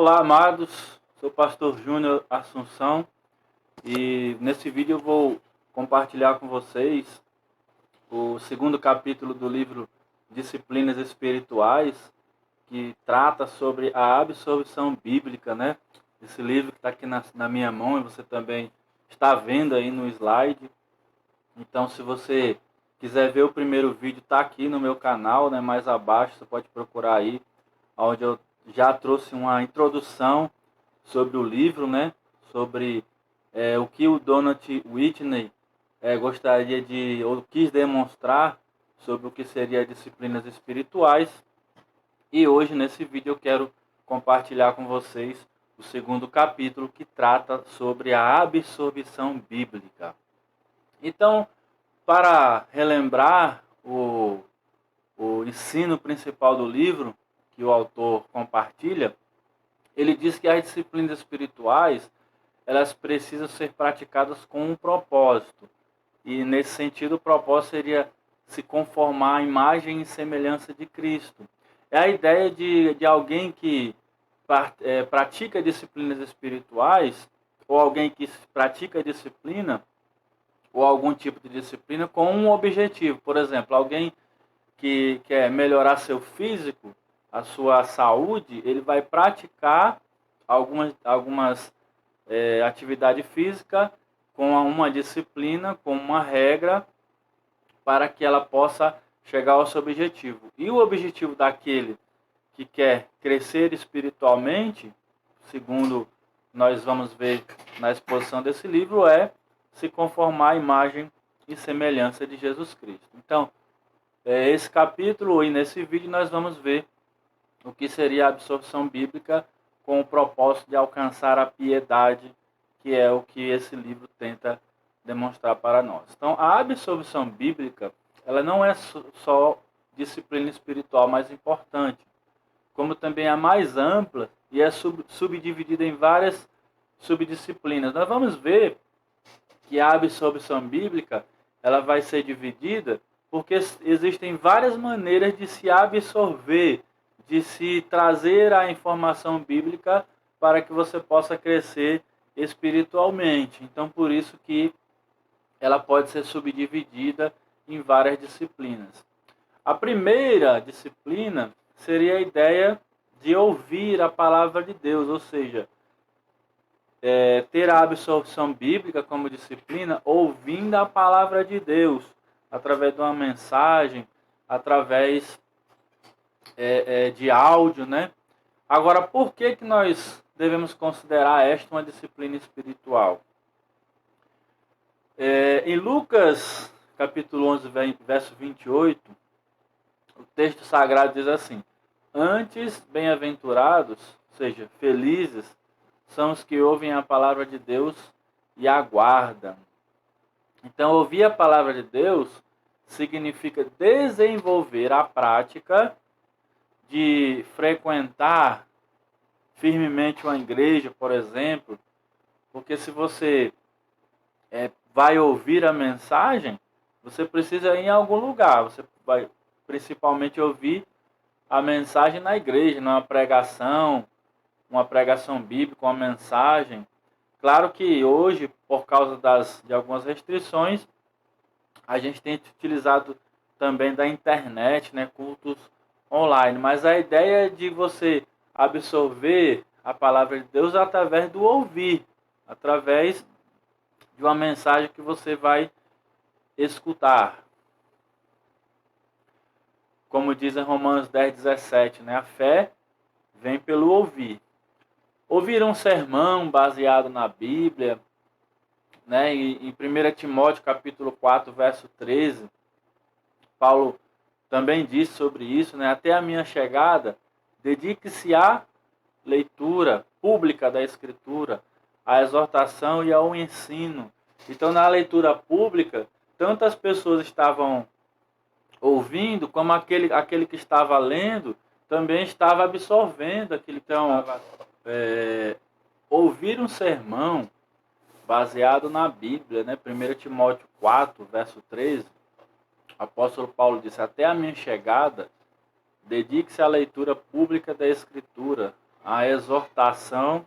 Olá, amados. Sou o pastor Júnior Assunção e nesse vídeo eu vou compartilhar com vocês o segundo capítulo do livro Disciplinas Espirituais, que trata sobre a absorção bíblica, né? Esse livro que está aqui na minha mão e você também está vendo aí no slide. Então, se você quiser ver o primeiro vídeo, está aqui no meu canal, né? Mais abaixo, você pode procurar aí, onde eu já trouxe uma introdução sobre o livro, né? Sobre o que o Donald Whitney gostaria de, ou quis demonstrar sobre o que seria disciplinas espirituais. E hoje, nesse vídeo, eu quero compartilhar com vocês o segundo capítulo, que trata sobre a absorção bíblica. Então, para relembrar o ensino principal do livro, que o autor compartilha, ele diz que as disciplinas espirituais, elas precisam ser praticadas com um propósito. E, nesse sentido, o propósito seria se conformar à imagem e semelhança de Cristo. É a ideia de alguém que pratica disciplinas espirituais, ou alguém que pratica disciplina, ou algum tipo de disciplina com um objetivo. Por exemplo, alguém que quer melhorar seu físico, a sua saúde, ele vai praticar algumas atividade física com uma disciplina, com uma regra, para que ela possa chegar ao seu objetivo. E o objetivo daquele que quer crescer espiritualmente, segundo nós vamos ver na exposição desse livro, é se conformar à imagem e semelhança de Jesus Cristo. Então, esse capítulo e nesse vídeo nós vamos ver o que seria a absorção bíblica com o propósito de alcançar a piedade, que é o que esse livro tenta demonstrar para nós. Então, a absorção bíblica, ela não é só disciplina espiritual mais importante, como também a mais ampla e é subdividida em várias subdisciplinas. Nós vamos ver que a absorção bíblica, ela vai ser dividida porque existem várias maneiras de se absorver, de se trazer a informação bíblica para que você possa crescer espiritualmente. Então, por isso que ela pode ser subdividida em várias disciplinas. A primeira disciplina seria a ideia de ouvir a palavra de Deus, ou seja, ter a absorção bíblica como disciplina, ouvindo a palavra de Deus, através de uma mensagem, através de áudio, né? Agora, por que nós devemos considerar esta uma disciplina espiritual? Em Lucas, capítulo 11, verso 28, o texto sagrado diz assim: antes, bem-aventurados, ou seja, felizes, são os que ouvem a palavra de Deus e aguardam. Então, ouvir a palavra de Deus significa desenvolver a prática de frequentar firmemente uma igreja, por exemplo, porque se você vai ouvir a mensagem, você precisa ir em algum lugar, você vai principalmente ouvir a mensagem na igreja, numa pregação, uma pregação bíblica, uma mensagem. Claro que hoje, por causa de algumas restrições, a gente tem utilizado também da internet, né, cultos online. Mas a ideia é de você absorver a palavra de Deus através do ouvir, através de uma mensagem que você vai escutar. Como diz em Romanos 10:17, né, a fé vem pelo ouvir. Ouvir um sermão baseado na Bíblia, né, em 1 Timóteo capítulo 4, verso 13, Paulo também diz sobre isso, né, até a minha chegada, dedique-se à leitura pública da Escritura, à exortação e ao ensino. Então, na leitura pública, tantas pessoas estavam ouvindo, como aquele que estava lendo, também estava absorvendo aquilo. Então, ouvir um sermão baseado na Bíblia, né? 1 Timóteo 4, verso 13, o apóstolo Paulo disse: até a minha chegada, dedique-se à leitura pública da Escritura, à exortação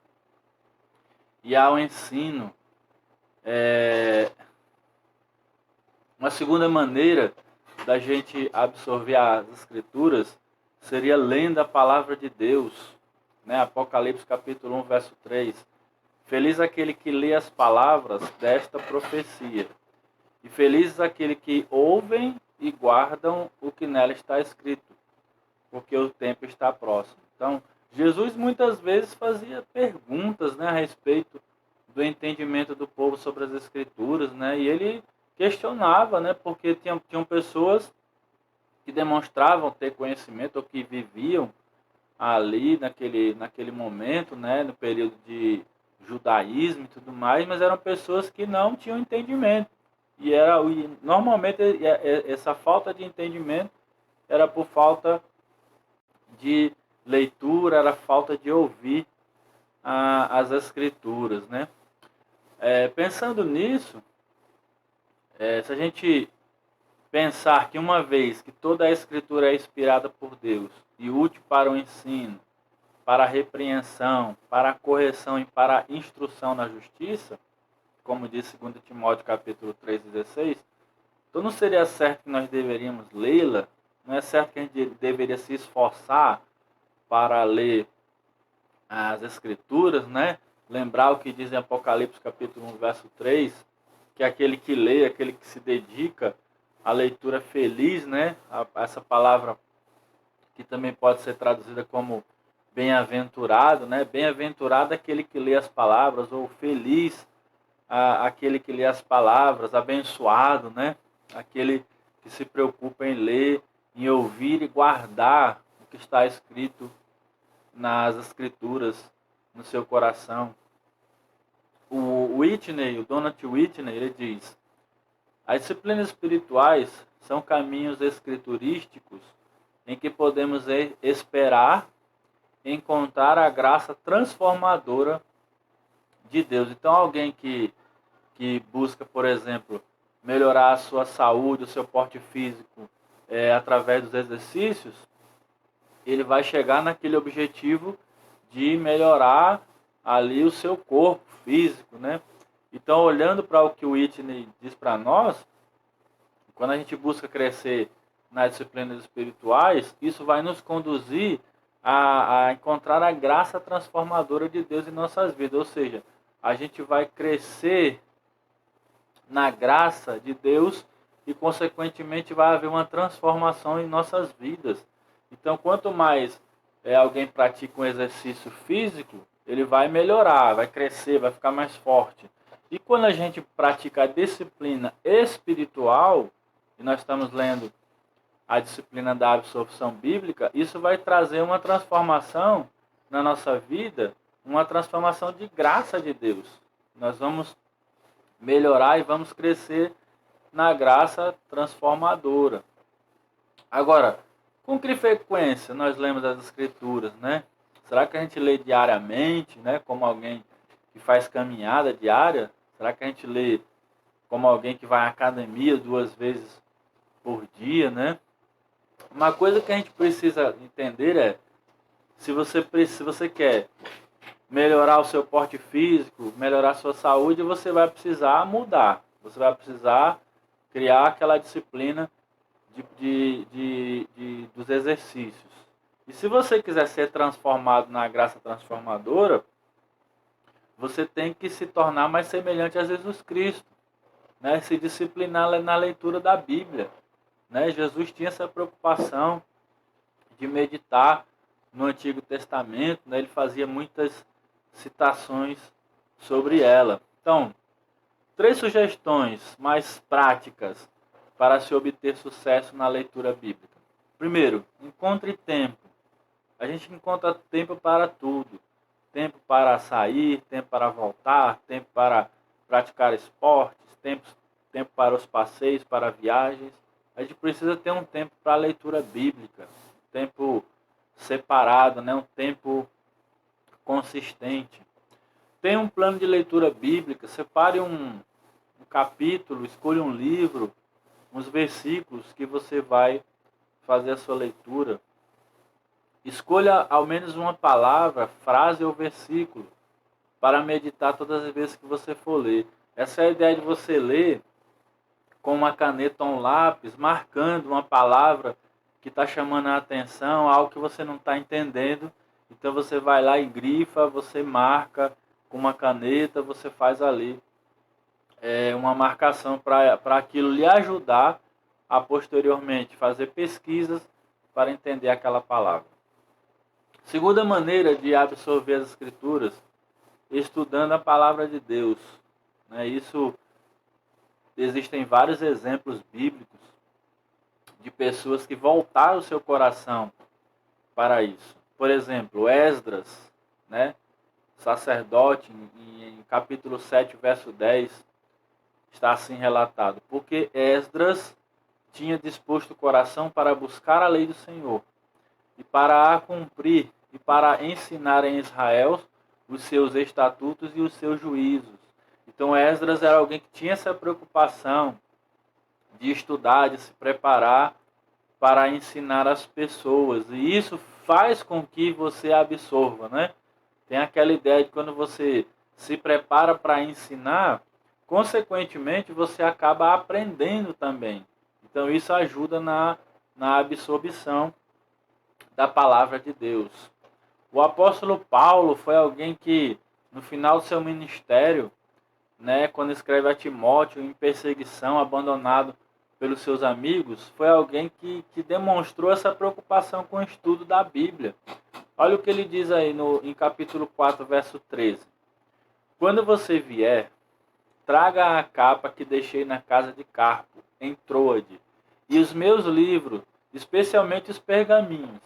e ao ensino. Uma segunda maneira da gente absorver as Escrituras seria lendo a palavra de Deus, né? Apocalipse capítulo 1, verso 3. Feliz aquele que lê as palavras desta profecia, e felizes aquele que ouvem e guardam o que nela está escrito, porque o tempo está próximo. Então, Jesus muitas vezes fazia perguntas, né, a respeito do entendimento do povo sobre as Escrituras, né, e ele questionava, né, porque tinham pessoas que demonstravam ter conhecimento ou que viviam ali naquele momento, né, no período de judaísmo e tudo mais, mas eram pessoas que não tinham entendimento. E normalmente essa falta de entendimento era por falta de leitura, era falta de ouvir as Escrituras, né? Pensando nisso, se a gente pensar que uma vez que toda a Escritura é inspirada por Deus e útil para o ensino, para a repreensão, para a correção e para a instrução na justiça, como diz 2 Timóteo capítulo 3:16, então não seria certo que nós deveríamos lê-la? Não é certo que a gente deveria se esforçar para ler as Escrituras, né? Lembrar o que diz em Apocalipse capítulo 1, verso 3, que aquele que lê, aquele que se dedica à leitura feliz, né? Essa palavra que também pode ser traduzida como bem-aventurado, né? Bem-aventurado aquele que lê as palavras, ou feliz aquele que lê as palavras, abençoado, né? Aquele que se preocupa em ler, em ouvir e guardar o que está escrito nas Escrituras no seu coração. O Donald Whitney, ele diz: as disciplinas espirituais são caminhos escriturísticos em que podemos esperar encontrar a graça transformadora de Deus. Então, alguém que busca, por exemplo, melhorar a sua saúde, o seu porte físico, através dos exercícios, ele vai chegar naquele objetivo de melhorar ali o seu corpo físico, né? Então, olhando para o que o Whitney diz para nós, quando a gente busca crescer nas disciplinas espirituais, isso vai nos conduzir a encontrar a graça transformadora de Deus em nossas vidas. Ou seja, a gente vai crescer na graça de Deus e, consequentemente, vai haver uma transformação em nossas vidas. Então, quanto mais alguém pratica um exercício físico, ele vai melhorar, vai crescer, vai ficar mais forte. E quando a gente pratica a disciplina espiritual, e nós estamos lendo a disciplina da absorção bíblica, isso vai trazer uma transformação na nossa vida, uma transformação de graça de Deus. Nós vamos melhorar e vamos crescer na graça transformadora. Agora, com que frequência nós lemos as Escrituras, né? Será que a gente lê diariamente, né? Como alguém que faz caminhada diária? Será que a gente lê como alguém que vai à academia 2 vezes por dia, né? Uma coisa que a gente precisa entender é, se você quer melhorar o seu porte físico, melhorar a sua saúde, você vai precisar mudar. Você vai precisar criar aquela disciplina dos exercícios. E se você quiser ser transformado na graça transformadora, você tem que se tornar mais semelhante a Jesus Cristo, né? Se disciplinar na leitura da Bíblia, né? Jesus tinha essa preocupação de meditar no Antigo Testamento, né? Ele fazia muitas citações sobre ela. Então, 3 sugestões mais práticas para se obter sucesso na leitura bíblica. Primeiro, encontre tempo. A gente encontra tempo para tudo. Tempo para sair, tempo para voltar, tempo para praticar esportes, tempo para os passeios, para viagens. A gente precisa ter um tempo para a leitura bíblica, um tempo separado, né? Um tempo consistente. Tenha um plano de leitura bíblica, separe um capítulo, escolha um livro, uns versículos que você vai fazer a sua leitura. Escolha ao menos uma palavra, frase ou versículo para meditar todas as vezes que você for ler. Essa é a ideia de você ler com uma caneta ou um lápis, marcando uma palavra que está chamando a atenção, algo que você não está entendendo. Então você vai lá e grifa, você marca com uma caneta, você faz ali uma marcação para aquilo lhe ajudar a posteriormente fazer pesquisas para entender aquela palavra. Segunda maneira de absorver as escrituras, estudando a palavra de Deus. Isso existem vários exemplos bíblicos de pessoas que voltaram o seu coração para isso. Por exemplo, Esdras, sacerdote, em capítulo 7, verso 10, está assim relatado: porque Esdras tinha disposto o coração para buscar a lei do Senhor, e para a cumprir, e para ensinar em Israel os seus estatutos e os seus juízos. Então Esdras era alguém que tinha essa preocupação de estudar, de se preparar para ensinar as pessoas. E isso faz com que você absorva, Tem aquela ideia de quando você se prepara para ensinar, consequentemente você acaba aprendendo também. Então isso ajuda na absorção da palavra de Deus. O apóstolo Paulo foi alguém que, no final do seu ministério, quando escreve a Timóteo em perseguição, abandonado pelos seus amigos, foi alguém que demonstrou essa preocupação com o estudo da Bíblia. Olha o que ele diz aí em capítulo 4, verso 13. Quando você vier, traga a capa que deixei na casa de Carpo, em Troade, e os meus livros, especialmente os pergaminhos.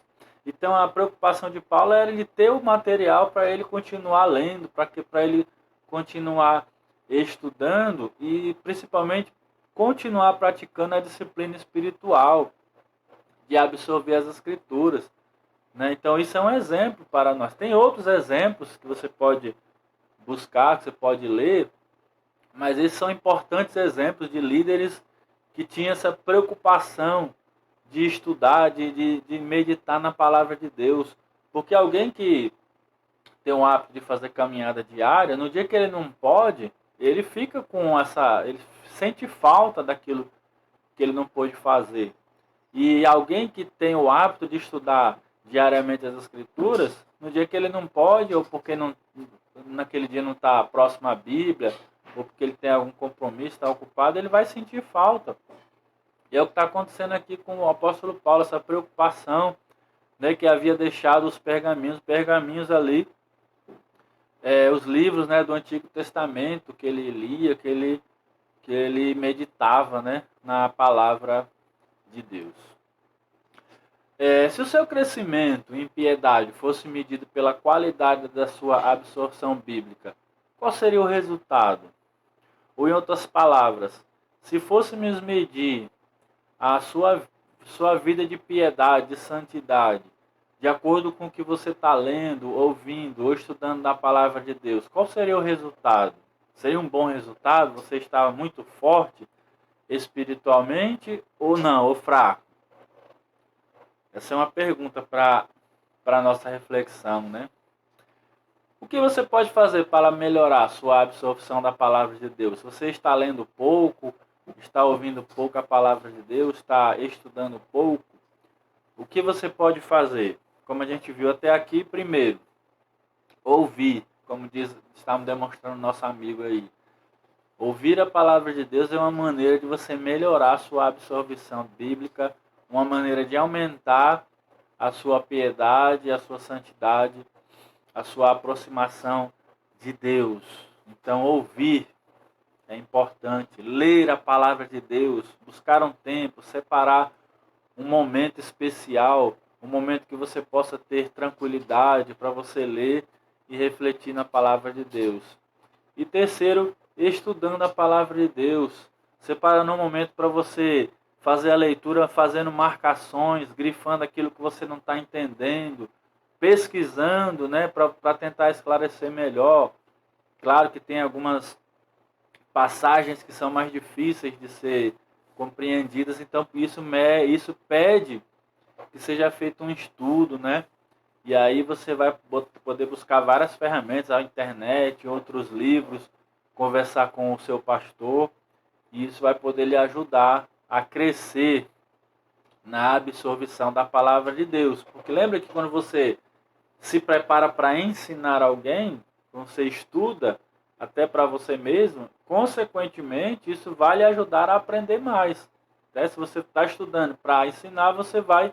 Então a preocupação de Paulo era ele ter o material para ele continuar lendo, para ele continuar estudando e principalmente continuar praticando a disciplina espiritual de absorver as escrituras. Então isso é um exemplo para nós. Tem outros exemplos que você pode buscar, que você pode ler, mas esses são importantes exemplos de líderes que tinham essa preocupação de estudar, de meditar na palavra de Deus. Porque alguém que tem o hábito de fazer caminhada diária, no dia que ele não pode, ele fica com ele sente falta daquilo que ele não pôde fazer. E alguém que tem o hábito de estudar diariamente as escrituras, no dia que ele não pode, ou porque naquele dia não está próximo à Bíblia, ou porque ele tem algum compromisso, está ocupado, ele vai sentir falta. E é o que está acontecendo aqui com o apóstolo Paulo, essa preocupação, que havia deixado os pergaminhos ali, os livros, do Antigo Testamento que ele lia, que ele meditava, na palavra de Deus. Se o seu crescimento em piedade fosse medido pela qualidade da sua absorção bíblica, qual seria o resultado? Ou, em outras palavras, se fôssemos medir a sua vida de piedade, de santidade, de acordo com o que você está lendo, ouvindo ou estudando da palavra de Deus, qual seria o resultado? Seria um bom resultado? Você estava muito forte espiritualmente ou não, ou fraco? Essa é uma pergunta para a nossa reflexão, O que você pode fazer para melhorar a sua absorção da palavra de Deus? Se você está lendo pouco, está ouvindo pouco a palavra de Deus, está estudando pouco, o que você pode fazer? Como a gente viu até aqui, primeiro, ouvir, como estamos demonstrando nosso amigo aí. Ouvir a palavra de Deus é uma maneira de você melhorar a sua absorção bíblica, uma maneira de aumentar a sua piedade, a sua santidade, a sua aproximação de Deus. Então, ouvir é importante. Ler a palavra de Deus, buscar um tempo, separar um momento especial, um momento que você possa ter tranquilidade para você ler e refletir na palavra de Deus. E terceiro, estudando a palavra de Deus, separando um momento para você fazer a leitura, fazendo marcações, grifando aquilo que você não está entendendo, pesquisando, para tentar esclarecer melhor. Claro que tem algumas passagens que são mais difíceis de ser compreendidas, então isso pede que seja feito um estudo, E aí você vai poder buscar várias ferramentas, a internet, outros livros, conversar com o seu pastor, e isso vai poder lhe ajudar a crescer na absorção da palavra de Deus. Porque lembra que quando você se prepara para ensinar alguém, quando você estuda até para você mesmo, consequentemente isso vai lhe ajudar a aprender mais. Né? Se você está estudando para ensinar, você vai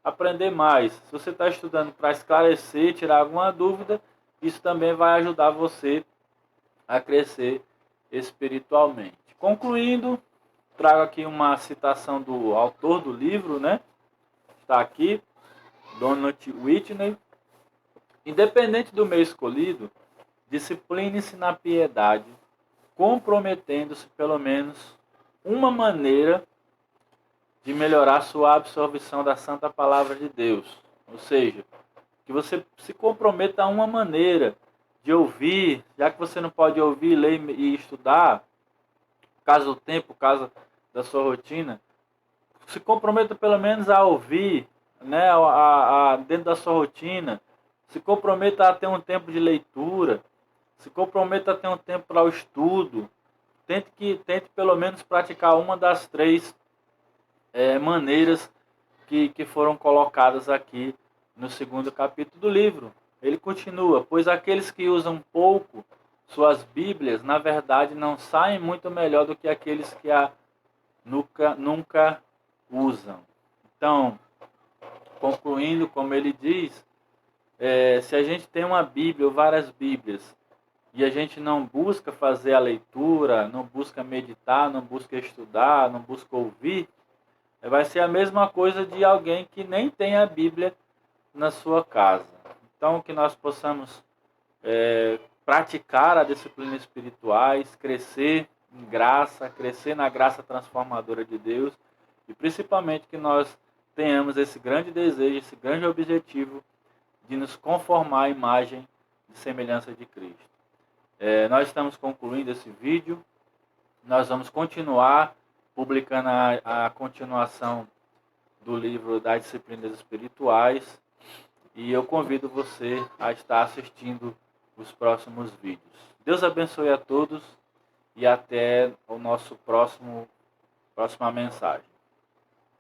aprender mais. Se você está estudando para esclarecer, tirar alguma dúvida, isso também vai ajudar você a crescer espiritualmente. Concluindo, trago aqui uma citação do autor do livro, né? Está aqui, Donald Whitney. Independente do meio escolhido, discipline-se na piedade, comprometendo-se pelo menos uma maneira de melhorar sua absorção da Santa Palavra de Deus. Ou seja, que você se comprometa a uma maneira de ouvir, já que você não pode ouvir, ler e estudar, caso do tempo, caso da sua rotina, se comprometa pelo menos a ouvir, né, dentro da sua rotina, se comprometa a ter um tempo de leitura, se comprometa a ter um tempo para o estudo, tente pelo menos praticar uma das três maneiras que foram colocadas aqui no segundo capítulo do livro. Ele continua, pois aqueles que usam pouco suas Bíblias, na verdade, não saem muito melhor do que aqueles que a nunca usam. Então, concluindo, como ele diz, se a gente tem uma Bíblia ou várias Bíblias e a gente não busca fazer a leitura, não busca meditar, não busca estudar, não busca ouvir, vai ser a mesma coisa de alguém que nem tem a Bíblia na sua casa. Então, que nós possamos praticar a disciplina espirituais, crescer em graça, crescer na graça transformadora de Deus e principalmente que nós tenhamos esse grande desejo, esse grande objetivo de nos conformar à imagem e semelhança de Cristo. Nós estamos concluindo esse vídeo, nós vamos continuar publicando a continuação do livro das disciplinas espirituais e eu convido você a estar assistindo os próximos vídeos. Deus abençoe a todos e até o nosso próxima mensagem.